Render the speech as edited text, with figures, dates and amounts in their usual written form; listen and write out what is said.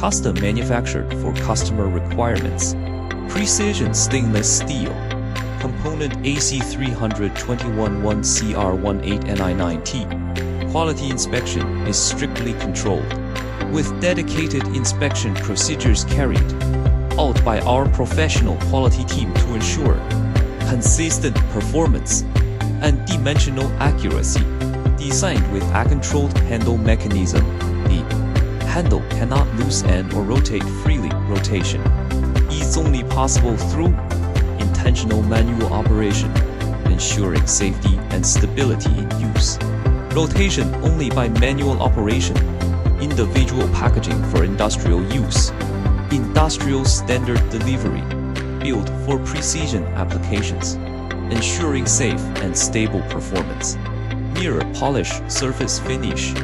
custom manufactured for customer requirements. Precision stainless steel. Component AISI 300-121CR18NI9T. Quality inspection is strictly controlled, with dedicated inspection procedures carried out by our professional quality team to ensure consistent performance and dimensional accuracy. Designed with a controlled handle mechanism, the handle cannot loosen or rotate freely. Rotation is only possible through intentional manual operation, ensuring safety and stability in use. Rotation only by manual operation. Individual packaging for industrial use. Industrial standard delivery, built for precision applications, ensuring safe and stable performance. Mirror polish surface finish.